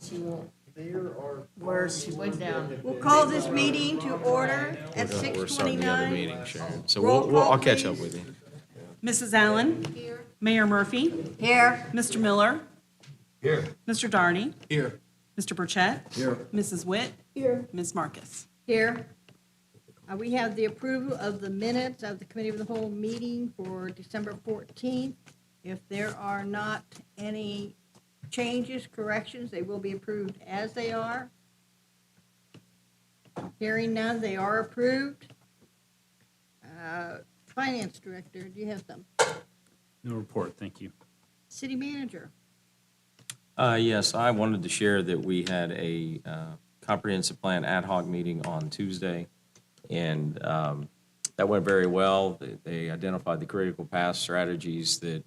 She won't. Where's she went down? We'll call this meeting to order at We're starting the other 6:29. meeting, Sharon. So Roll call, I'll catch up please. with you. Mrs. Allen? Here. Mayor Murphy? Here. Mr. Miller? Here. Mr. Darney? Here. Mr. Burchett? Here. Mrs. Witt? Here. Ms. Marcus? Here. We have the approval of the minutes of the Committee of the Whole meeting for December 14th. If there are not any changes, corrections, they will be approved as they are. Hearing none, they are approved. Finance Director, do you have some? No report, thank you. City Manager? Yes, I wanted to share that we had a comprehensive plan ad hoc meeting on Tuesday, and that went very well. They identified the critical path strategies that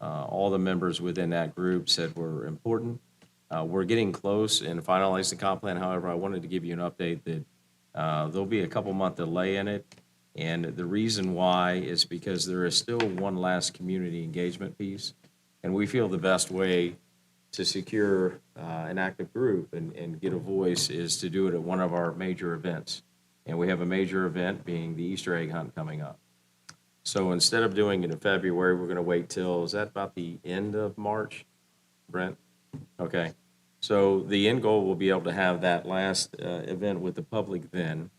all the members within that group said were important. We're getting close in finalizing the comp plan. However, I wanted to give you an update that there'll be a couple-month delay in it. And the reason why is because there is still one last community engagement piece. And we feel the best way to secure an active group and get a voice is to do it at one of our major events. And we have a major event being the Easter egg hunt coming up. So instead of doing it in February, we're going to wait till, is that about the end of March, Brent? Okay. So the end goal will be able to have that last event with the public then.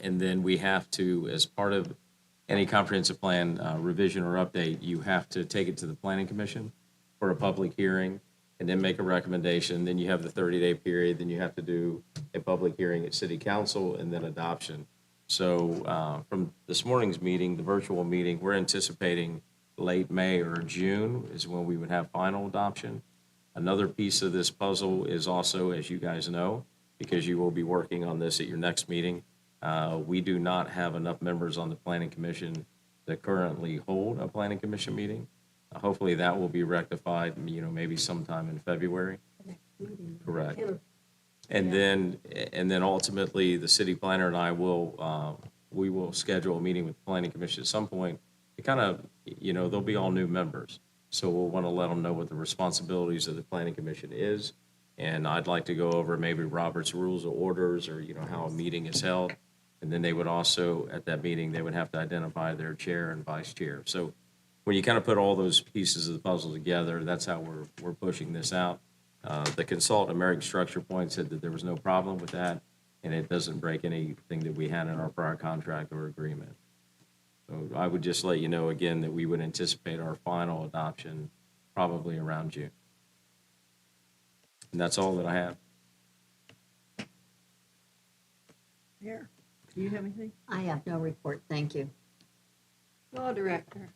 And then we have to, as part of any comprehensive plan revision or update, you have to take it to the Planning Commission for a public hearing and then make a recommendation. Then you have the 30-day period. Then you have to do a public hearing at City Council and then adoption. So from this morning's meeting, the virtual meeting, we're anticipating late May or June is when we would have final adoption. Another piece of this puzzle is also, as you guys know, because you will be working on this at your next meeting, we do not have enough members on the Planning Commission that currently hold a Planning Commission meeting. Hopefully that will be rectified, maybe sometime in February. Correct. And then ultimately, the city planner and I we will schedule a meeting with the Planning Commission at some point. It kind of, they'll be all new members. So we'll want to let them know what the responsibilities of the Planning Commission is. And I'd like to go over maybe Robert's Rules of Orders or, how a meeting is held. And then they would also, at that meeting, they would have to identify their chair and vice chair. So when you kind of put all those pieces of the puzzle together, that's how we're pushing this out. The consultant, American Structure Point, said that there was no problem with that, and it doesn't break anything that we had in our prior contract or agreement. So I would just let you know again that we would anticipate our final adoption probably around June. And that's all that I have. Here. Do you have anything? I have no report, thank you. Law Director?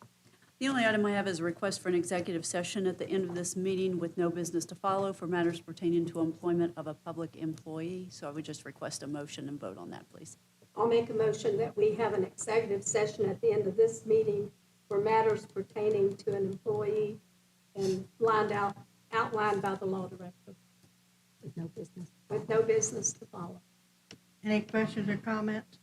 The only item I have is a request for an executive session at the end of this meeting with no business to follow for matters pertaining to employment of a public employee. So I would just request a motion and vote on that, please. I'll make a motion that we have an executive session at the end of this meeting for matters pertaining to an employee and outlined by the law director With no business. with no business to follow. Any questions or comments?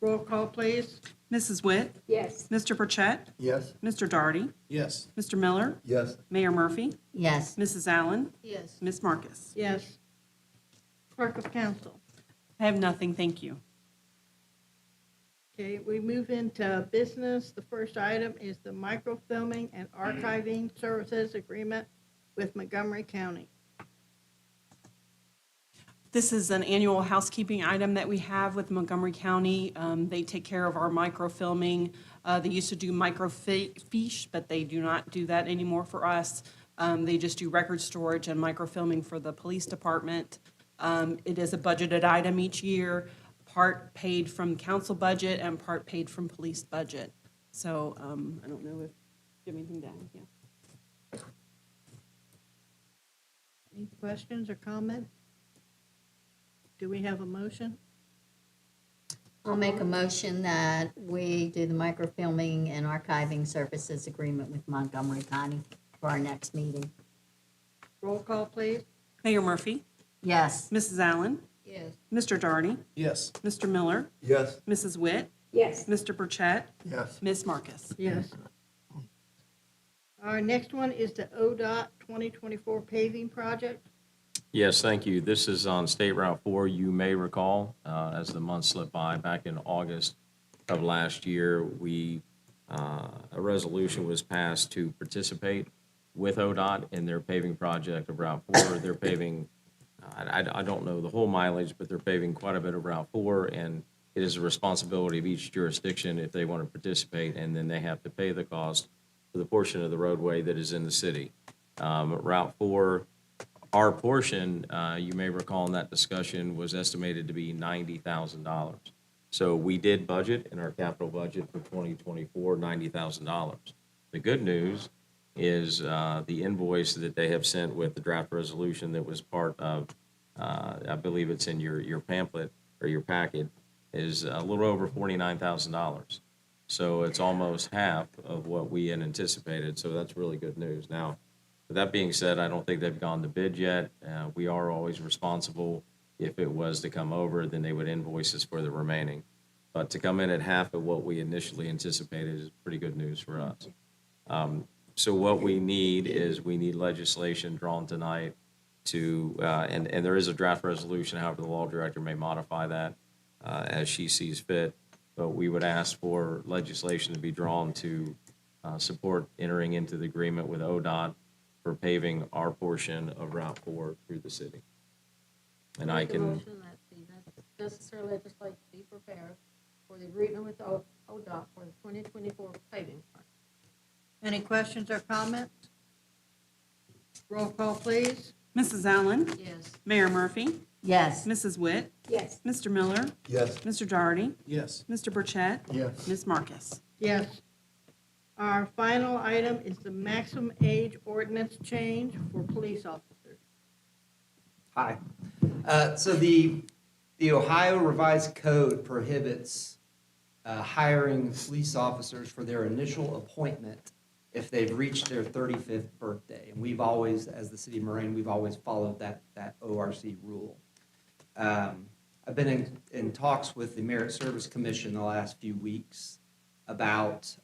Roll call, please. Mrs. Witt? Yes. Mr. Burchett? Yes. Mr. Darty? Yes. Mr. Miller? Yes. Mayor Murphy? Yes, Mrs. Allen? Yes. Ms. Marcus? Yes. Clerk of Council? I have nothing, thank you. Okay, we move into business. The first item is the microfilming and archiving services agreement with Montgomery County. This is an annual housekeeping item that we have with Montgomery County. They take care of our microfilming. They used to do microfiche, but they do not do that anymore for us. They just do record storage and microfilming for the police department. It is a budgeted item each year, part paid from council budget and part paid from police budget. So I don't know if you have anything down. Yeah. Any questions or comments? Do we have a motion? I'll make a motion that we do the microfilming and archiving services agreement with Montgomery County for our next meeting. Roll call, please. Mayor Murphy? Yes, Mrs. Allen? Yes. Mr. Darty? Yes. Mr. Miller? Yes. Mrs. Witt? Yes. Mr. Burchett? Yes. Ms. Marcus? Yes. Our next one is the ODOT 2024 paving project. Yes, thank you. This is on State Route 4. You may recall, as the months slipped by, back in August of last year, a resolution was passed to participate with ODOT in their paving project of Route 4. They're paving, I don't know the whole mileage, but they're paving quite a bit of Route 4, and it is a responsibility of each jurisdiction if they want to participate, and then they have to pay the cost for the portion of the roadway that is in the city. Route 4, our portion, you may recall in that discussion, was estimated to be $90,000. So we did budget in our capital budget for 2024, $90,000. The good news is the invoice that they have sent with the draft resolution that was part of, I believe it's in your pamphlet or your packet, is a little over $49,000. So it's almost half of what we had anticipated, so that's really good news. Now, with that being said, I don't think they've gone to bid yet. We are always responsible. If it was to come over, then they would invoice us for the remaining. But to come in at half of what we initially anticipated is pretty good news for us. So what we need is we need legislation drawn tonight to, and there is a draft resolution, however, the law director may modify that as she sees fit. But we would ask for legislation to be drawn to support entering into the agreement with ODOT for paving our portion of Route 4 through the city. And I Make a can, motion that the necessary legislation be prepared for the agreement with ODOT for the 2024 paving project. Any questions or comments? Roll call, please. Mrs. Allen? Yes. Mayor Murphy? Yes. Mrs. Witt? Yes. Mr. Miller? Yes. Mr. Doherty? Yes. Mr. Burchett? Yes. Ms. Marcus? Yes. Our final item is the maximum age ordinance change for police officers. Hi. So the Ohio Revised Code prohibits hiring police officers for their initial appointment if they've reached their 35th birthday. And we've always, as the city of Moraine, we've always followed that ORC rule. I've been in talks with the Merit Service Commission the last few weeks about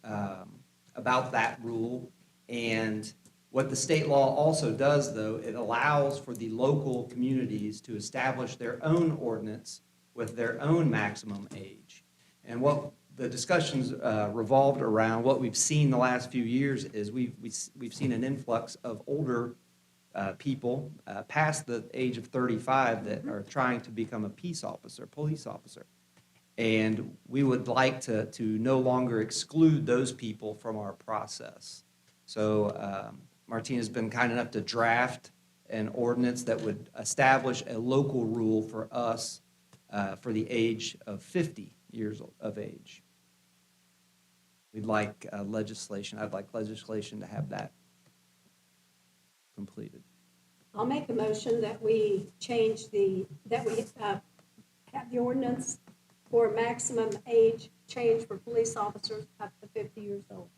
that rule. And what the state law also does, though, it allows for the local communities to establish their own ordinance with their own maximum age. And what the discussions revolved around, what we've seen the last few years is we've seen an influx of older people past the age of 35 that are trying to become a police officer. And we would like to no longer exclude those people from our process. So Martina's been kind enough to draft an ordinance that would establish a local rule for us for the age of 50 years of age. We'd like legislation, I'd like legislation to have that completed. I'll make a motion that we change that we have the ordinance for maximum age change for police officers up to 50 years old.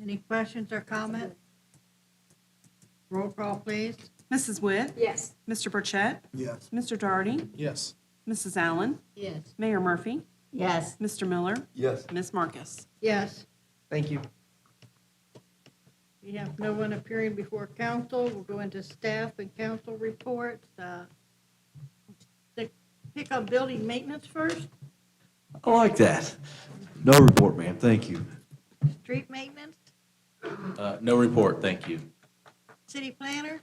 Any questions or comments? Roll call, please. Mrs. Witt? Yes. Mr. Burchett? Yes. Mr. Doherty? Yes. Mrs. Allen? Yes. Mayor Murphy? Yes. Mr. Miller? Yes. Ms. Marcus? Yes. Thank you. We have no one appearing before council. We'll go into staff and council reports. Pick up building maintenance first, I like that. No report, ma'am. Thank you. street maintenance, No report, thank you. city planner,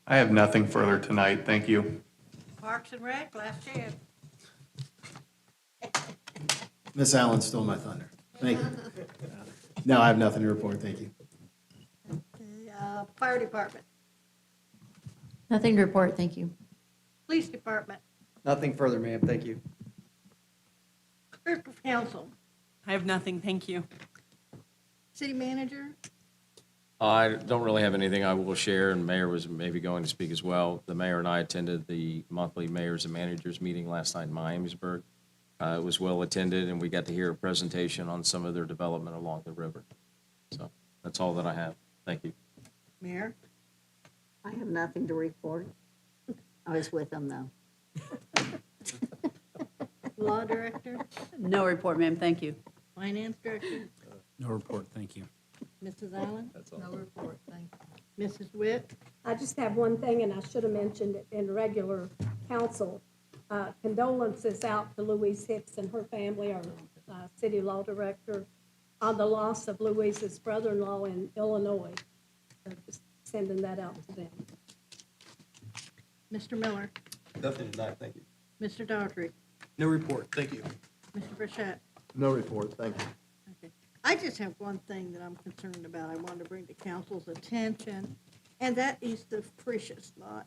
I have nothing further tonight, thank you. parks and rec, last chance. Miss Allen stole my thunder. Thank you. No, I have nothing to report. Thank you. Fire department, Nothing to report, thank you. police department, Nothing further, ma'am. Thank you. clerk of council, I have nothing, thank you. city manager, I don't really have anything I will share, and Mayor was maybe going to speak as well. The mayor and I attended the monthly mayors and managers meeting last night in Miamisburg. It was well attended, and we got to hear a presentation on some of their development along the river. So that's all that I have. Thank you. mayor, I have nothing to report. I was with them, though. law director, No report, ma'am, thank you. finance director, No report, thank you. Mrs. Allen, No report, thank you. Mrs. Witt, I just have one thing, and I should have mentioned it in regular council. Condolences out to Louise Hicks and her family, our city law director, on the loss of Louise's brother-in-law in Illinois. So just sending that out to them. Mr. Miller, Nothing tonight, thank you. Mr. Daughtry, No report, thank you. Mr. Burchett. No report, thank you. Okay. I just have one thing that I'm concerned about. I wanted to bring to council's attention, and that is the Precious lot.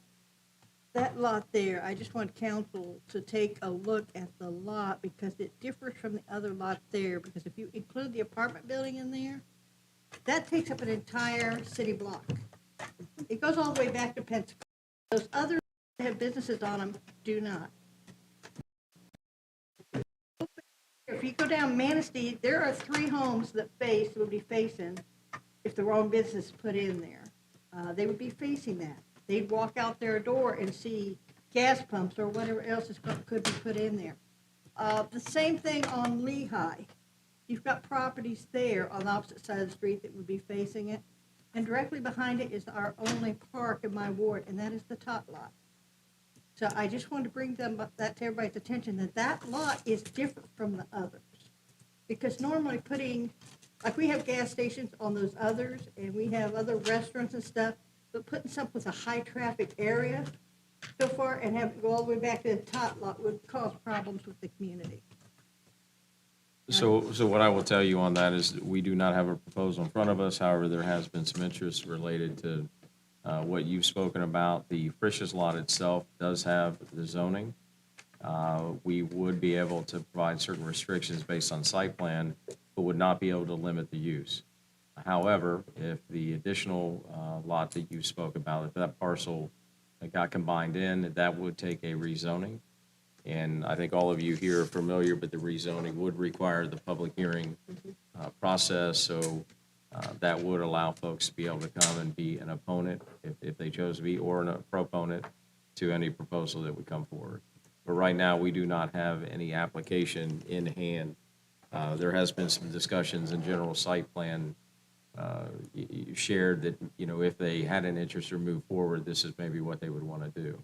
That lot there, I just want council to take a look at the lot because it differs from the other lot there. Because if you include the apartment building in there, that takes up an entire city block. It goes all the way back to Pensacola. Those others that have businesses on them do not. If you go down Manistee, there are 3 homes that would be facing, if the wrong business is put in there. They would be facing that. They'd walk out their door and see gas pumps or whatever else could be put in there. The same thing on Lehigh. You've got properties there on the opposite side of the street that would be facing it. And directly behind it is our only park in my ward, and that is the top lot. So I just wanted to bring that to everybody's attention, that lot is different from the others. Because normally like we have gas stations on those others, and we have other restaurants and stuff, but putting something with a high traffic area so far and have it go all the way back to the top lot would cause problems with the community. So what I will tell you on that is that we do not have a proposal in front of us. However, there has been some interest related to what you've spoken about. The Frisch's lot itself does have the zoning. We would be able to provide certain restrictions based on site plan, but would not be able to limit the use. However, if the additional lot that you spoke about, if that parcel got combined in, that would take a rezoning. And I think all of you here are familiar, but the rezoning would require the public hearing process. So that would allow folks to be able to come and be an opponent, if they chose to be, or a proponent to any proposal that would come forward. But right now, we do not have any application in hand. There has been some discussions in general site plan shared that, if they had an interest or move forward, this is maybe what they would want to do.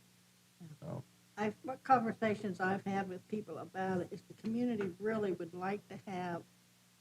So. What conversations I've had with people about it is the community really would like to have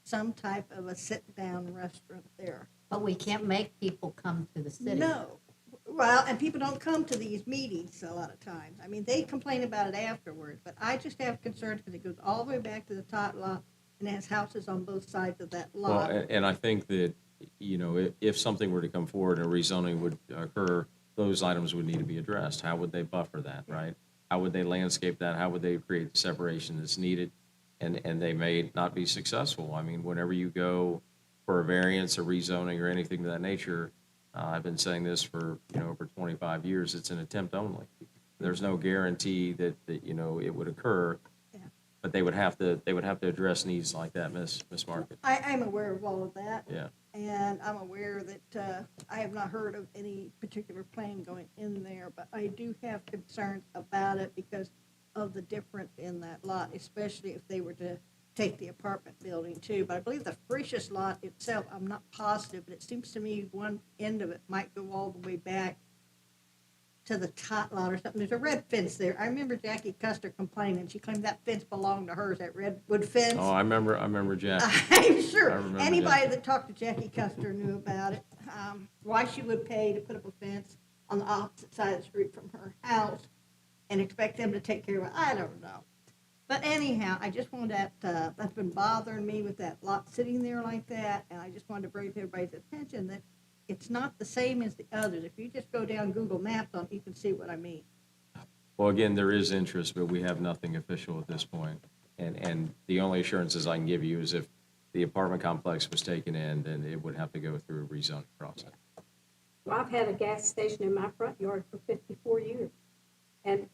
some type of a sit-down restaurant there. But we can't make people come to the city. No. Well, and people don't come to these meetings a lot of times. I mean, they complain about it afterwards, but I just have concerns because it goes all the way back to the top lot and has houses on both sides of that lot. Well, and I think that, if something were to come forward and rezoning would occur, those items would need to be addressed. How would they buffer that, right? How would they landscape that? How would they create the separation that's needed? And they may not be successful. I mean, whenever you go for a variance, a rezoning, or anything of that nature, I've been saying this for, over 25 years, it's an attempt only. There's no guarantee that it would occur, but they would have to address needs like that, Miss Market. I'm aware of all of that. Yeah. And I'm aware that I have not heard of any particular plan going in there, but I do have concerns about it because of the difference in that lot, especially if they were to take the apartment building too. But I believe the Frisch's lot itself, I'm not positive, but it seems to me one end of it might go all the way back to the tot lot or something. There's a red fence there. I remember Jackie Custer complaining. She claimed that fence belonged to hers, that redwood fence. Oh, I remember Jack. I'm sure I remember anybody that talked to Jackie Custer knew about it. Why she would pay to put up a fence on the opposite side of the street from her house and expect them to take care of it, I don't know. But anyhow, I just wanted that's been bothering me with that lot sitting there like that, and I just wanted to bring to everybody's attention that it's not the same as the others. If you just go down Google Maps on, you can see what I mean. Well, again, there is interest, but we have nothing official at this point. And the only assurances I can give you is if the apartment complex was taken in, then it would have to go through a rezoning process. Well, I've had a gas station in my front yard for 54 years. And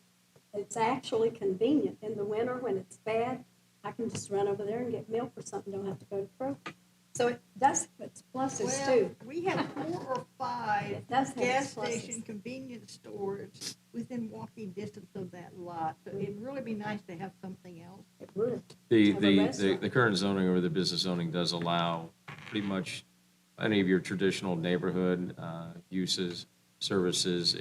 it's actually convenient. In the winter when it's bad, I can just run over there and get milk or something, don't have to go to Kroger. So it does have its pluses too. We have 4 or 5 It does have gas its pluses. station convenience stores within walking distance of that lot. So it'd really be nice to have something else. It would. The current zoning or the business zoning does allow pretty much any of your traditional neighborhood uses. services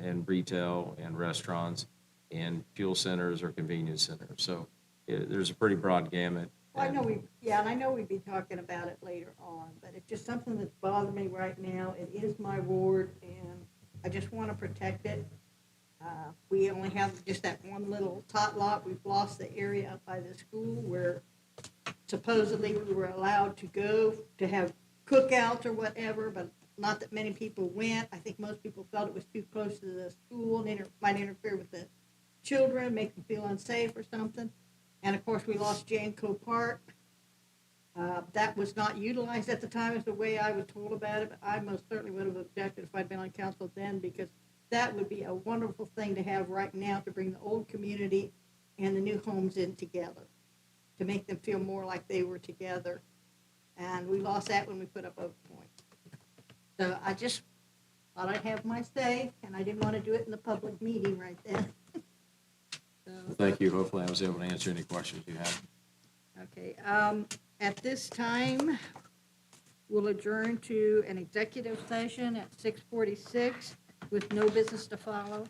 in retail and restaurants and fuel centers or convenience centers. So there's a pretty broad gamut. Well, I know and I know we'd be talking about it later on, but it's just something that's bothering me right now. It is my ward, and I just want to protect it. We only have just that one little tot lot. We've lost the area up by the school where supposedly we were allowed to go to have cookouts or whatever, but not that many people went. I think most people felt it was too close to the school and might interfere with the children, make them feel unsafe or something. And of course, we lost Janko Park. That was not utilized at the time as the way I was told about it, but I most certainly would have objected if I'd been on council then, because that would be a wonderful thing to have right now to bring the old community and the new homes in together, to make them feel more like they were together. And we lost that when we put up Oak Point. So I just thought I'd have my say, and I didn't want to do it in the public meeting right then. Thank you. Hopefully I was able to answer any questions you have. Okay, at this time, we'll adjourn to an executive session at 6:46 with no business to follow.